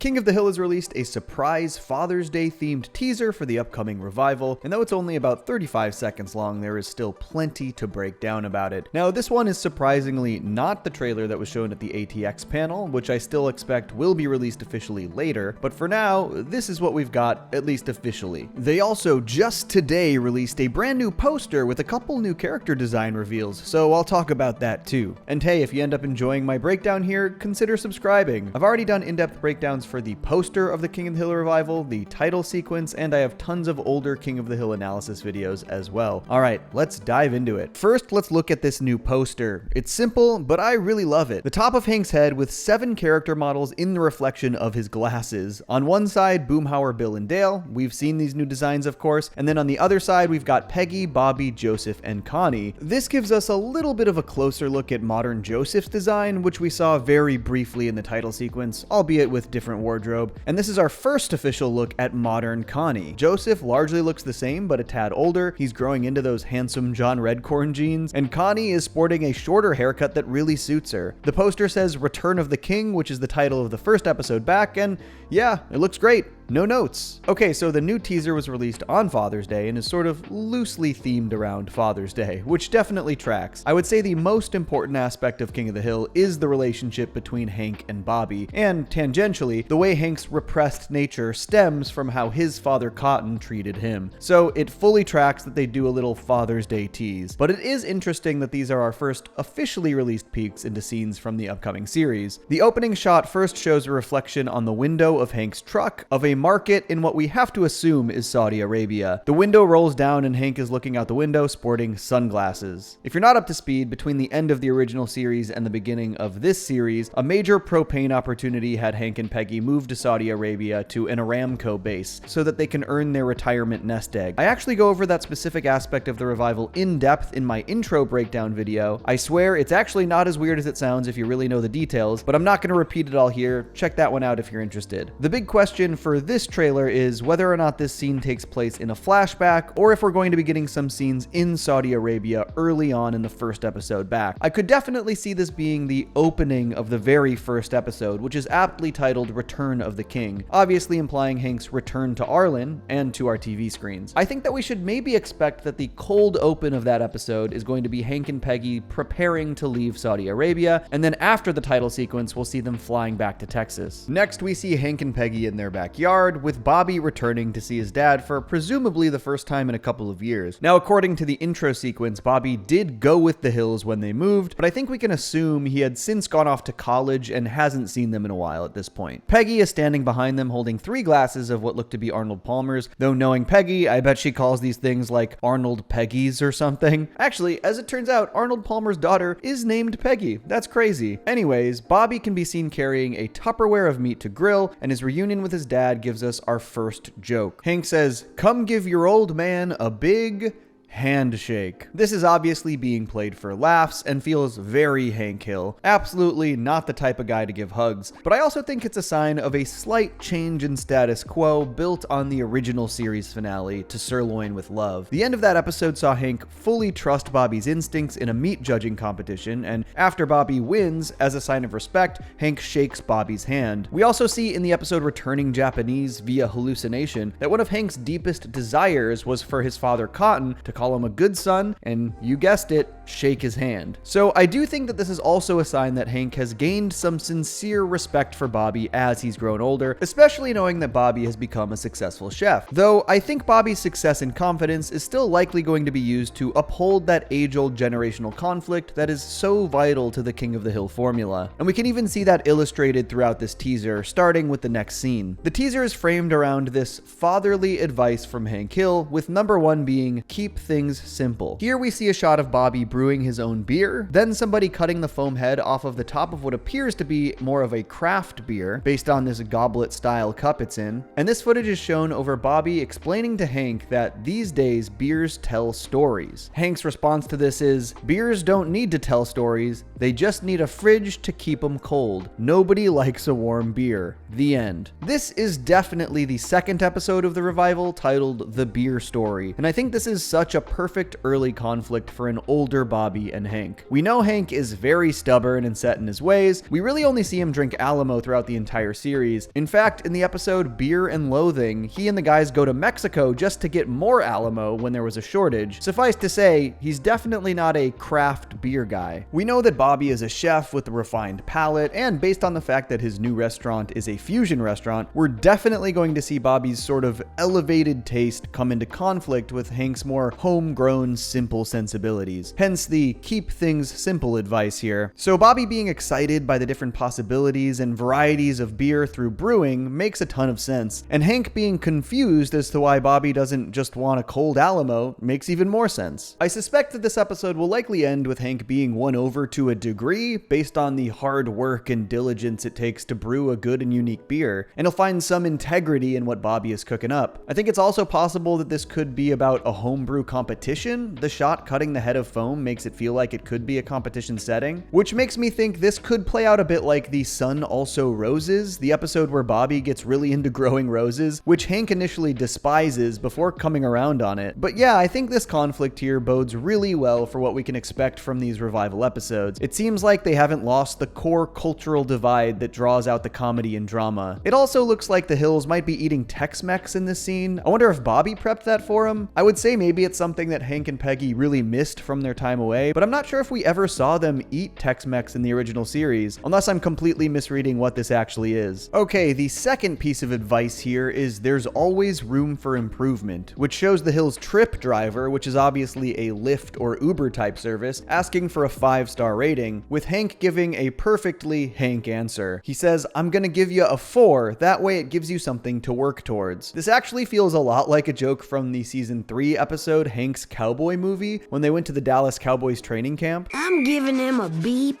King of the Hill has released a surprise Father's Day themed teaser for the upcoming revival, and though it's only about 35 seconds long, there is still plenty to break down about it. Now, this one is surprisingly not the trailer that was shown at the ATX panel, which I still expect will be released officially later, but for now, this is what we've got, at least officially. They also just today released a brand new poster with a couple new character design reveals, so I'll talk about that too. And hey, if you end up enjoying my breakdown here, consider subscribing. I've already done in-depth breakdowns for the poster of the King of the Hill revival, the title sequence, and I have tons of older King of the Hill analysis videos as well. Alright, let's dive into it. First, let's look at this new poster. It's simple, but I really love it. The top of Hank's head with 7 character models in the reflection of his glasses. On one side, Boomhauer, Bill, and Dale. We've seen these new designs, of course. And then on the other side, we've got Peggy, Bobby, Joseph, and Connie. This gives us a little bit of a closer look at modern Joseph's design, which we saw very briefly in the title sequence, albeit with different wardrobe. And this is our first official look at modern Connie. Joseph largely looks the same, but a tad older. He's growing into those handsome John Redcorn jeans, and Connie is sporting a shorter haircut that really suits her. The poster says Return of the King, which is the title of the first episode back, and yeah, it looks great. No notes. Okay, so the new teaser was released on Father's Day and is sort of loosely themed around Father's Day, which definitely tracks. I would say the most important aspect of King of the Hill is the relationship between Hank and Bobby, and tangentially, the way Hank's repressed nature stems from how his father Cotton treated him. So it fully tracks that they do a little Father's Day tease. But it is interesting that these are our first officially released peeks into scenes from the upcoming series. The opening shot first shows a reflection on the window of Hank's truck of a market in what we have to assume is Saudi Arabia. The window rolls down and Hank is looking out the window sporting sunglasses. If you're not up to speed, between the end of the original series and the beginning of this series, a major propane opportunity had Hank and Peggy move to Saudi Arabia to an Aramco base so that they can earn their retirement nest egg. I actually go over that specific aspect of the revival in depth in my intro breakdown video. I swear it's actually not as weird as it sounds if you really know the details, but I'm not going to repeat it all here. Check that one out if you're interested. The big question for this trailer is whether or not this scene takes place in a flashback, or if we're going to be getting some scenes in Saudi Arabia early on in the first episode back. I could definitely see this being the opening of the very first episode, which is aptly titled Return of the King, obviously implying Hank's return to Arlen and to our TV screens. I think that we should maybe expect that the cold open of that episode is going to be Hank and Peggy preparing to leave Saudi Arabia, and then after the title sequence, we'll see them flying back to Texas. Next, we see Hank and Peggy in their backyard, with Bobby returning to see his dad for presumably the first time in a couple of years. Now, according to the intro sequence, Bobby did go with the Hills when they moved, but I think we can assume he had since gone off to college and hasn't seen them in a while at this point. Peggy is standing behind them holding 3 glasses of what look to be Arnold Palmer's, though knowing Peggy, I bet she calls these things like Arnold Peggy's or something. Actually, as it turns out, Arnold Palmer's daughter is named Peggy. That's crazy. Anyways, Bobby can be seen carrying a Tupperware of meat to grill, and his reunion with his dad gives us our first joke. Hank says, "Come give your old man a big handshake." This is obviously being played for laughs and feels very Hank Hill. Absolutely not the type of guy to give hugs, but I also think it's a sign of a slight change in status quo built on the original series finale to Sirloin with Love. The end of that episode saw Hank fully trust Bobby's instincts in a meat judging competition, and after Bobby wins, as a sign of respect, Hank shakes Bobby's hand. We also see in the episode Returning Japanese via hallucination that one of Hank's deepest desires was for his father Cotton to call him a good son, and you guessed it, shake his hand. So I do think that this is also a sign that Hank has gained some sincere respect for Bobby as he's grown older, especially knowing that Bobby has become a successful chef. Though I think Bobby's success and confidence is still likely going to be used to uphold that age-old generational conflict that is so vital to the King of the Hill formula. And we can even see that illustrated throughout this teaser, starting with the next scene. The teaser is framed around this fatherly advice from Hank Hill, with number 1 being keep things simple. Here we see a shot of Bobby brewing his own beer, then somebody cutting the foam head off of the top of what appears to be more of a craft beer based on this goblet style cup it's in, and this footage is shown over Bobby explaining to Hank that these days beers tell stories. Hank's response to this is, beers don't need to tell stories, they just need a fridge to keep them cold. Nobody likes a warm beer. The end. This is definitely the second episode of the revival titled The Beer Story, and I think this is such a perfect early conflict for an older Bobby and Hank. We know Hank is very stubborn and set in his ways. We really only see him drink Alamo throughout the entire series. In fact, in the episode Beer and Loathing, he and the guys go to Mexico just to get more Alamo when there was a shortage. Suffice to say, he's definitely not a craft beer guy. We know that Bobby is a chef with a refined palate, and based on the fact that his new restaurant is a fusion restaurant, we're definitely going to see Bobby's sort of elevated taste come into conflict with Hank's more homegrown, simple sensibilities. Hence the keep things simple advice here. So Bobby being excited by the different possibilities and varieties of beer through brewing makes a ton of sense, and Hank being confused as to why Bobby doesn't just want a cold Alamo makes even more sense. I suspect that this episode will likely end with Hank being won over to a degree based on the hard work and diligence it takes to brew a good and unique beer, and he'll find some integrity in what Bobby is cooking up. I think it's also possible that this could be about a homebrew competition. The shot cutting the head of foam makes it feel like it could be a competition setting, which makes me think this could play out a bit like the Sun Also Roses, the episode where Bobby gets really into growing roses, which Hank initially despises before coming around on it. But yeah, I think this conflict here bodes really well for what we can expect from these revival episodes. It seems like they haven't lost the core cultural divide that draws out the comedy and drama. It also looks like the Hills might be eating Tex-Mex in this scene. I wonder if Bobby prepped that for him? I would say maybe it's something that Hank and Peggy really missed from their time away, but I'm not sure if we ever saw them eat Tex-Mex in the original series, unless I'm completely misreading what this actually is. Okay, the second piece of advice here is there's always room for improvement, which shows the Hills Trip driver, which is obviously a Lyft or Uber type service, asking for a 5-star rating, with Hank giving a perfectly Hank answer. He says, "I'm gonna give you a 4, that way it gives you something to work towards." This actually feels a lot like a joke from the season 3 episode Hank's Cowboy movie, when they went to the Dallas Cowboys training camp. I'm giving him a B+.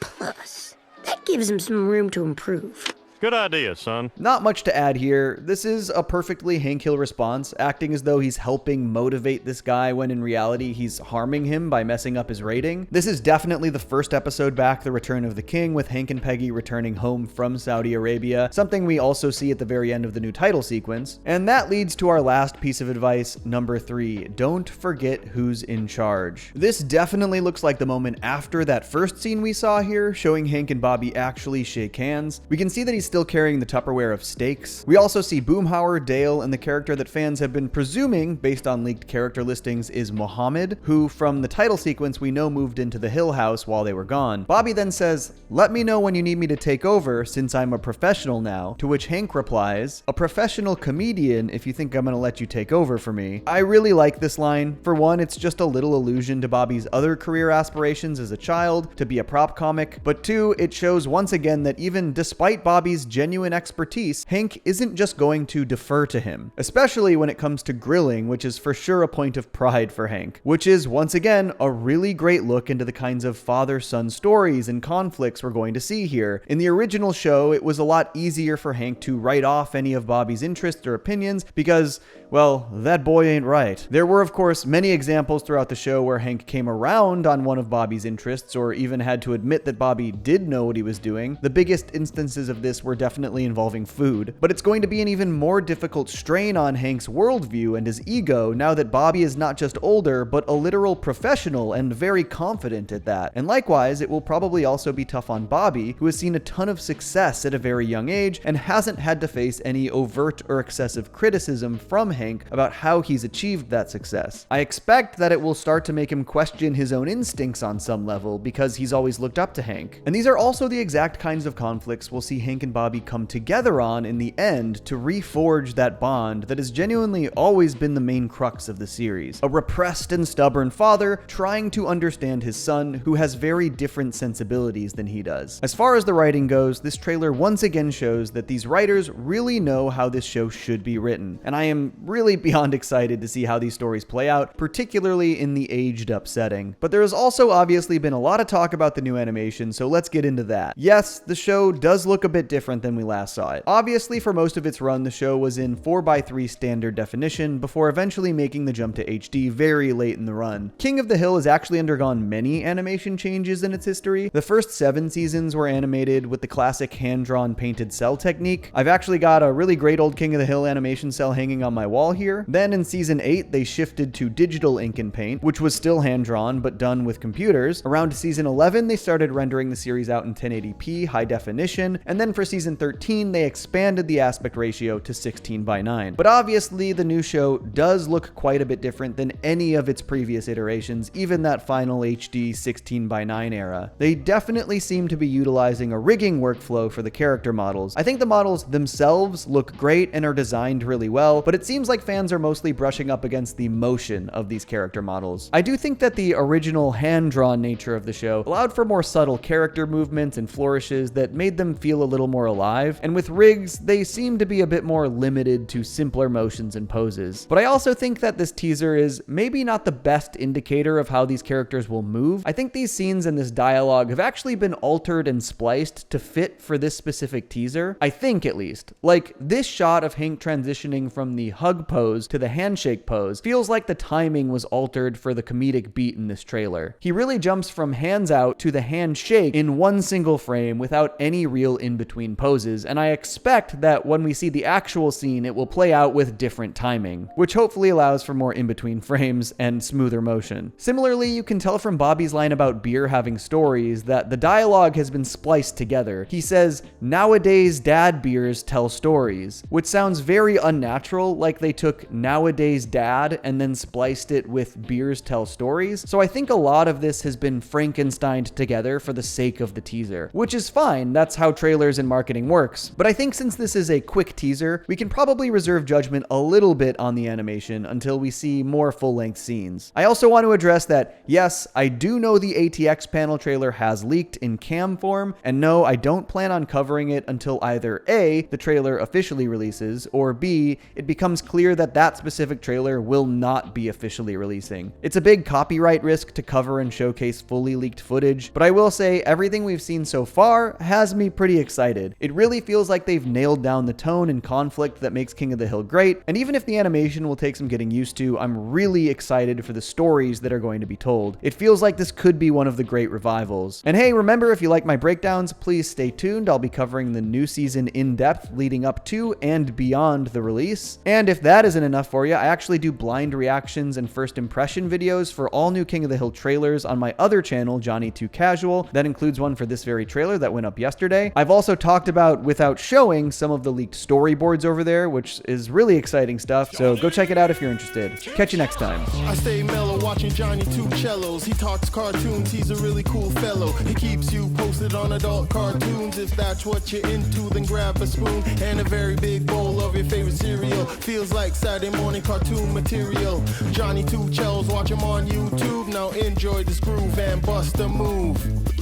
That gives him some room to improve. Good idea, son. Not much to add here. This is a perfectly Hank Hill response, acting as though he's helping motivate this guy when in reality he's harming him by messing up his rating. This is definitely the first episode back, The Return of the King, with Hank and Peggy returning home from Saudi Arabia, something we also see at the very end of the new title sequence. And that leads to our last piece of advice, number 3. Don't forget who's in charge. This definitely looks like the moment after that first scene we saw here, showing Hank and Bobby actually shake hands. We can see that he's still carrying the Tupperware of steaks. We also see Boomhauer, Dale, and the character that fans have been presuming, based on leaked character listings, is Mohammed, who from the title sequence we know moved into the Hill house while they were gone. Bobby then says, "Let me know when you need me to take over, since I'm a professional now," to which Hank replies, "A professional comedian if you think I'm gonna let you take over for me." I really like this line. For one, it's just a little allusion to Bobby's other career aspirations as a child, to be a prop comic, but two, it shows once again that even despite Bobby's genuine expertise, Hank isn't just going to defer to him, especially when it comes to grilling, which is for sure a point of pride for Hank, which is once again a really great look into the kinds of father-son stories and conflicts we're going to see here. In the original show, it was a lot easier for Hank to write off any of Bobby's interests or opinions because, well, that boy ain't right. There were, of course, many examples throughout the show where Hank came around on one of Bobby's interests or even had to admit that Bobby did know what he was doing. The biggest instances of this were definitely involving food, but it's going to be an even more difficult strain on Hank's worldview and his ego now that Bobby is not just older, but a literal professional and very confident at that. And likewise, it will probably also be tough on Bobby, who has seen a ton of success at a very young age and hasn't had to face any overt or excessive criticism from Hank about how he's achieved that success. I expect that it will start to make him question his own instincts on some level because he's always looked up to Hank. And these are also the exact kinds of conflicts we'll see Hank and Bobby come together on in the end to reforge that bond that has genuinely always been the main crux of the series. A repressed and stubborn father trying to understand his son who has very different sensibilities than he does. As far as the writing goes, this trailer once again shows that these writers really know how this show should be written, and I am really beyond excited to see how these stories play out, particularly in the aged up setting. But there has also obviously been a lot of talk about the new animation, so let's get into that. Yes, the show does look a bit different different than we last saw it. Obviously, for most of its run, the show was in 4:3 standard definition before eventually making the jump to HD very late in the run. King of the Hill has actually undergone many animation changes in its history. The first 7 seasons were animated with the classic hand-drawn painted cell technique. I've actually got a really great old King of the Hill animation cell hanging on my wall here. Then in season 8, they shifted to digital ink and paint, which was still hand-drawn but done with computers. Around season 11, they started rendering the series out in 1080p high definition, and then for season 13, they expanded the aspect ratio to 16:9. But obviously, the new show does look quite a bit different than any of its previous iterations, even that final HD 16:9 era. They definitely seem to be utilizing a rigging workflow for the character models. I think the models themselves look great and are designed really well, but it seems like fans are mostly brushing up against the motion of these character models. I do think that the original hand-drawn nature of the show allowed for more subtle character movements and flourishes that made them feel a little more alive, and with rigs, they seem to be a bit more limited to simpler motions and poses. But I also think that this teaser is maybe not the best indicator of how these characters will move. I think these scenes and this dialogue have actually been altered and spliced to fit for this specific teaser. I think, at least. Like, this shot of Hank transitioning from the hug pose to the handshake pose feels like the timing was altered for the comedic beat in this trailer. He really jumps from hands out to the handshake in one single frame without any real in-between poses, and I expect that when we see the actual scene, it will play out with different timing, which hopefully allows for more in-between frames and smoother motion. Similarly, you can tell from Bobby's line about beer having stories that the dialogue has been spliced together. He says, "Nowadays dad beers tell stories," which sounds very unnatural, like they took "nowadays dad" and then spliced it with "beers tell stories." So I think a lot of this has been Frankensteined together for the sake of the teaser, which is fine. That's how trailers and marketing works. But I think since this is a quick teaser, we can probably reserve judgment a little bit on the animation until we see more full-length scenes. I also want to address that, yes, I do know the ATX panel trailer has leaked in cam form, and no, I don't plan on covering it until either A, the trailer officially releases, or B, it becomes clear that that specific trailer will not be officially releasing. It's a big copyright risk to cover and showcase fully leaked footage, but I will say everything we've seen so far has me pretty excited. It really feels like they've nailed down the tone and conflict that makes King of the Hill great, and even if the animation will take some getting used to, I'm really excited for the stories that are going to be told. It feels like this could be one of the great revivals. And hey, remember, if you like my breakdowns, please stay tuned. I'll be covering the new season in depth leading up to and beyond the release. And if that isn't enough for you, I actually do blind reactions and first impression videos for all new King of the Hill trailers on my other channel, Johnny2Casual. That includes one for this very trailer that went up yesterday. I've also talked about, without showing, some of the leaked storyboards over there, which is really exciting stuff, so go check it out if you're interested. Catch you next time. I stay mellow watching Johnny Two Cellos. He talks cartoons, he's a really cool fellow. He keeps you posted on adult cartoons. If that's what you're into, then grab a spoon and a very big bowl of your favorite cereal. Feels like Saturday morning cartoon material. Johnny Two Cellos, watch him on YouTube. Now enjoy this groove and bust a move.